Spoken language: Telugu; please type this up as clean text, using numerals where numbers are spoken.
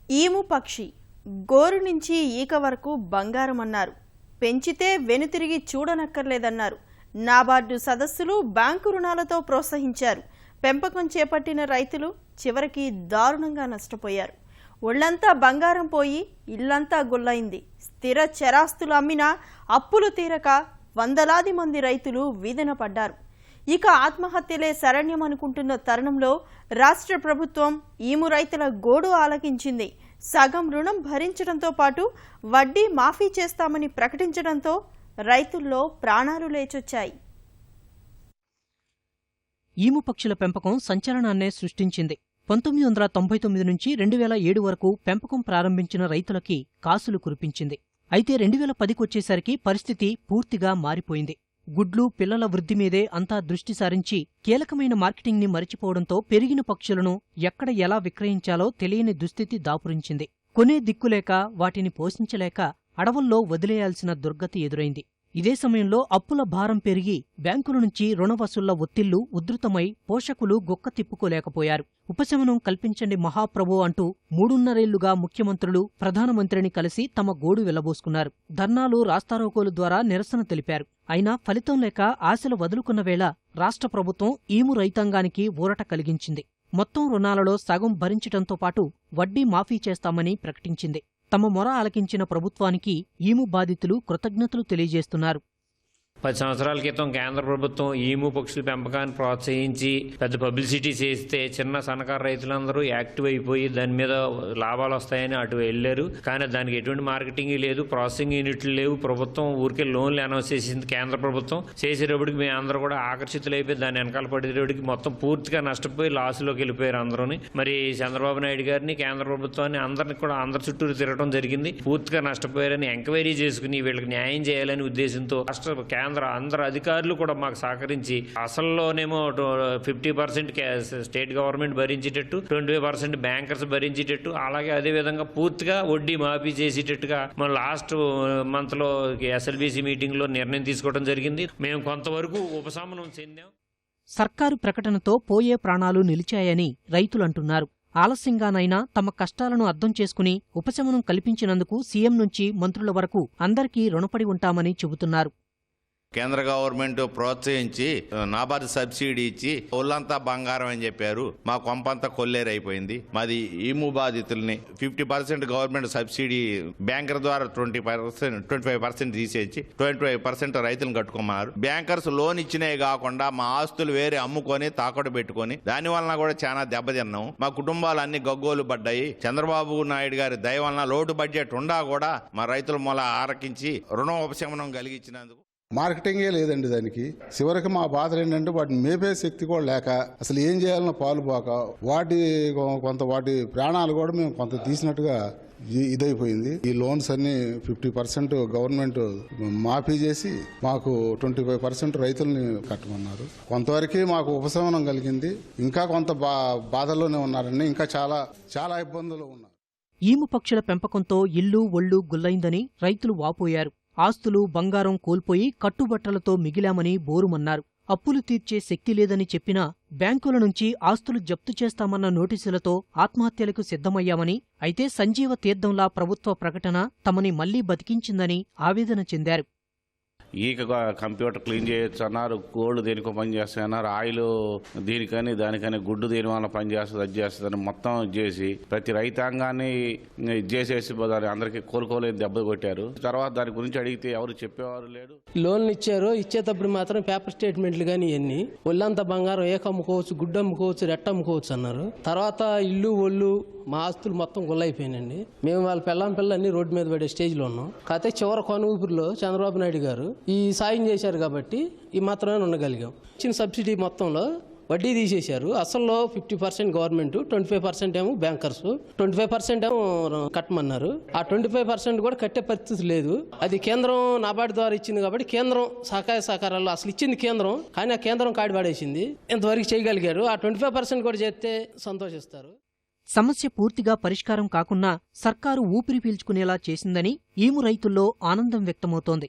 ఈము పక్షి గోరు నుంచి ఈక వరకు బంగారం అన్నారు. పెంచితే వెనుతిరిగి చూడనక్కర్లేదన్నారు. నాబార్డు సదస్సులు బ్యాంకు రుణాలతో ప్రోత్సహించారు. పెంపకం చేపట్టిన రైతులు చివరికి దారుణంగా నష్టపోయారు. ఒళ్లంతా బంగారం పోయి ఇల్లంతా గుల్లైంది. స్థిర చరాస్తులు అమ్మినా అప్పులు తీరక వందలాది మంది రైతులు వీధిన పడ్డారు. ఇక ఆత్మహత్యలే శరణ్యమనుకుంటున్న తరుణంలో రాష్ట్ర ప్రభుత్వం ఈము రైతుల గోడు ఆలకించింది. సగం రుణం భరించడంతో పాటు వడ్డీ మాఫీ చేస్తామని ప్రకటించడంతో రైతుల్లో ప్రాణాలు లేచొచ్చాయి. ఈము పక్షుల పెంపకం సంచలనాన్నే సృష్టించింది. 1999 నుంచి 2007 వరకు పెంపకం ప్రారంభించిన రైతులకి కాసులు కురిపించింది. అయితే 2010కొచ్చేసరికి పరిస్థితి పూర్తిగా మారిపోయింది. గుడ్లు, పిల్లల వృద్ధి మీదే అంతా దృష్టి సారించి కీలకమైన మార్కెటింగ్ని మరిచిపోవడంతో పెరిగిన పక్షులను ఎక్కడ ఎలా విక్రయించాలో తెలియని దుస్థితి దాపురించింది. కొనే దిక్కులేక, వాటిని పోషించలేక అడవుల్లో వదిలేయాల్సిన దుర్గతి ఎదురైంది. ఇదే సమయంలో అప్పుల భారం పెరిగి బ్యాంకుల నుంచి రుణ వసూళ్ల ఒత్తిళ్లు ఉధృతమై పోషకులు గొక్క తిప్పుకోలేకపోయారు. ఉపశమనం కల్పించండి మహాప్రభో అంటూ 3.5 ముఖ్యమంత్రులు ప్రధానమంత్రిని కలిసి తమ గోడు వెళ్లబోసుకున్నారు. ధర్నాలు, రాస్తారోకోలు ద్వారా నిరసన తెలిపారు. అయినా ఫలితం లేక ఆశలు వదులుకున్న వేళ రాష్ట్ర ప్రభుత్వం ఈము రైతాంగానికి ఊరట కలిగించింది. మొత్తం రుణాలలో సగం భరించడంతో పాటు వడ్డీ మాఫీ చేస్తామని ప్రకటించింది. తమ మొర ఆలకించిన ప్రభుత్వానికి ఈము బాధితులు కృతజ్ఞతలు తెలియజేస్తున్నారు. 10 సంవత్సరాల క్రితం కేంద్ర ప్రభుత్వం ఈము పక్షుల పెంపకాన్ని ప్రోత్సహించి పెద్ద పబ్లిసిటీ చేస్తే చిన్న సన్నకారు రైతులందరూ యాక్టివ్ అయిపోయి దాని మీద లాభాలు వస్తాయని అటు వెళ్ళారు. కానీ దానికి ఎటువంటి మార్కెటింగ్ లేదు, ప్రాసెసింగ్ యూనిట్లు లేవు. ప్రభుత్వం ఊరికే లోన్లు అనౌన్స్ చేసింది కేంద్ర ప్రభుత్వం. చేసేటప్పటికి మేము అందరూ కూడా ఆకర్షితులైపోయి దాని వెనకాల పడేటప్పటికి మొత్తం పూర్తిగా నష్టపోయి లాసులోకి వెళ్ళిపోయారు అందరూని. మరి చంద్రబాబు నాయుడు గారిని, కేంద్ర ప్రభుత్వాన్ని అందరినీ కూడా అందరి చుట్టూరు తిరగడం జరిగింది. పూర్తిగా నష్టపోయారని ఎంక్వైరీ చేసుకుని వీళ్ళకి న్యాయం చేయాలనే ఉద్దేశంతో రాష్ట్ర అందరు అధికారులు కూడా మాకు సహకరించి అసల్లోనేమో 50% స్టేట్ గవర్నమెంట్ భరించేటట్టు, 25% బ్యాంకర్స్ భరించేటట్టు, అలాగే అదేవిధంగా పూర్తిగా వడ్డీ మాఫీ చేసేటట్టుగా మన లాస్ట్ మంత్ లో ఎస్ఎల్బీసీ మీటింగ్ లో నిర్ణయం తీసుకోవడం జరిగింది. మేము కొంతవరకు ఉపశమనం చెందాం. సర్కారు ప్రకటనతో పోయే ప్రాణాలు నిలిచాయని రైతులంటున్నారు. ఆలస్యంగానైనా తమ కష్టాలను అర్థం చేసుకుని ఉపశమనం కల్పించినందుకు సీఎం నుంచి మంత్రుల వరకు అందరికీ రుణపడి ఉంటామని చెబుతున్నారు. కేంద్ర గవర్నమెంట్ ప్రోత్సహించి నాబార్డు సబ్సిడీ ఇచ్చి ఒళ్ళంతా బంగారం అని చెప్పారు. మా కొంపంతా కొల్లేరైపోయింది. మాది ఈము బాధితుల్ని 50% గవర్నమెంట్ సబ్సిడీ బ్యాంకర్ ద్వారా 25% తీసేసి 25% రైతులను కట్టుకోమన్నారు. బ్యాంకర్స్ లోన్ ఇచ్చినవి కాకుండా మా ఆస్తులు వేరే అమ్ముకొని తాకట్టు పెట్టుకొని దాని వలన కూడా చాలా దెబ్బతిన్నాం. మా కుటుంబాలు అన్ని గగ్గోలు పడ్డాయి. చంద్రబాబు నాయుడు గారి దయ వలన లోటు బడ్జెట్ ఉండా కూడా మా రైతుల మొల ఆరకించి రుణ ఉపశమనం కలిగించినందుకు మార్కెటింగే లేదండి. దానికి చివరికి మా బాధలు ఏంటంటే వాటిని మేపే శక్తి కూడా లేక అసలు ఏం చేయాలన్న పాలు పోక వాటి ప్రాణాలు కూడా మేము కొంత తీసినట్టుగా ఇదైపోయింది. ఈ లోన్స్ అన్ని 50% గవర్నమెంట్ మాఫీ చేసి మాకు 25% రైతుల్ని కట్టమన్నారు. కొంతవరకు మాకు ఉపశమనం కలిగింది. ఇంకా కొంత బాధల్లోనే ఉన్నారండి. ఇంకా చాలా ఇబ్బందులు ఉన్నారు. ఈము పక్షుల పెంపకంతో ఇల్లు ఒళ్ళు గుల్లైందని రైతులు వాపోయారు. ఆస్తులు, బంగారం కోల్పోయి కట్టుబట్టలతో మిగిలామని బోరుమన్నారు. అప్పులు తీర్చే శక్తి లేదని చెప్పినా బ్యాంకుల నుంచి ఆస్తులు జప్తు చేస్తామన్న నోటీసులతో ఆత్మహత్యలకు సిద్ధమయ్యామని, అయితే సంజీవ తీర్థంలా ప్రభుత్వ ప్రకటన తమని మళ్లీ బతికించిందని ఆవేదన చెందారు. ఈక కంప్యూటర్ క్లీన్ చేయొచ్చు అన్నారు, కోళ్ళు దేనికో పనిచేస్తాయి అన్నారు, ఆయిల్ దీనికని దానికని, గుడ్డు దేని వల్ల పనిచేస్తుంది, అది చేస్తుందని మొత్తం చేసి ప్రతి రైతాంగాన్ని చేసేసి అందరికీ కోలుకోలేని దెబ్బలు కొట్టారు. తర్వాత దాని గురించి అడిగితే ఎవరు చెప్పేవారు లేడు. లోన్లు ఇచ్చారు, ఇచ్చేటప్పుడు మాత్రం పేపర్ స్టేట్మెంట్లు కానీ ఇవన్నీ ఒళ్ళంతా బంగారం ఏక అమ్ముకోవచ్చు, గుడ్డు అమ్ముకోవచ్చు, రెట్ట అమ్ముకోవచ్చు అన్నారు. తర్వాత ఇల్లు ఒళ్ళు మా ఆస్తులు మొత్తం గుల్లైపోయినండి. మేము వాళ్ళ పిల్లల్ని రోడ్డు మీద పడే స్టేజ్లో ఉన్నాం. కాకపోతే చివరి కొనుగోలులో చంద్రబాబు నాయుడు గారు ఈ సాయం చేశారు కాబట్టి ఈ మాత్రమే ఉండగలిగాం. ఇచ్చిన సబ్సిడీ మొత్తంలో వడ్డీ తీసేశారు. అసల్లో 50% గవర్నమెంట్, 25% ఏమో బ్యాంకర్స్, 25% ఏమో కట్టమన్నారు. ఆ 25% కూడా కట్టే పరిస్థితి లేదు. అది కేంద్రం నాబార్డు ద్వారా ఇచ్చింది కాబట్టి కేంద్రం సహకారాలు అసలు ఇచ్చింది కేంద్రం, కానీ ఆ కేంద్రం కాడిపడేసింది. ఇంతవరకు చేయగలిగారు. ఆ 25% కూడా చేస్తే సంతోషిస్తారు. సమస్య పూర్తిగా పరిష్కారం కాకున్నా సర్కారు ఊపిరి పీల్చుకునేలా చేసిందని ఈము రైతుల్లో ఆనందం వ్యక్తమవుతోంది.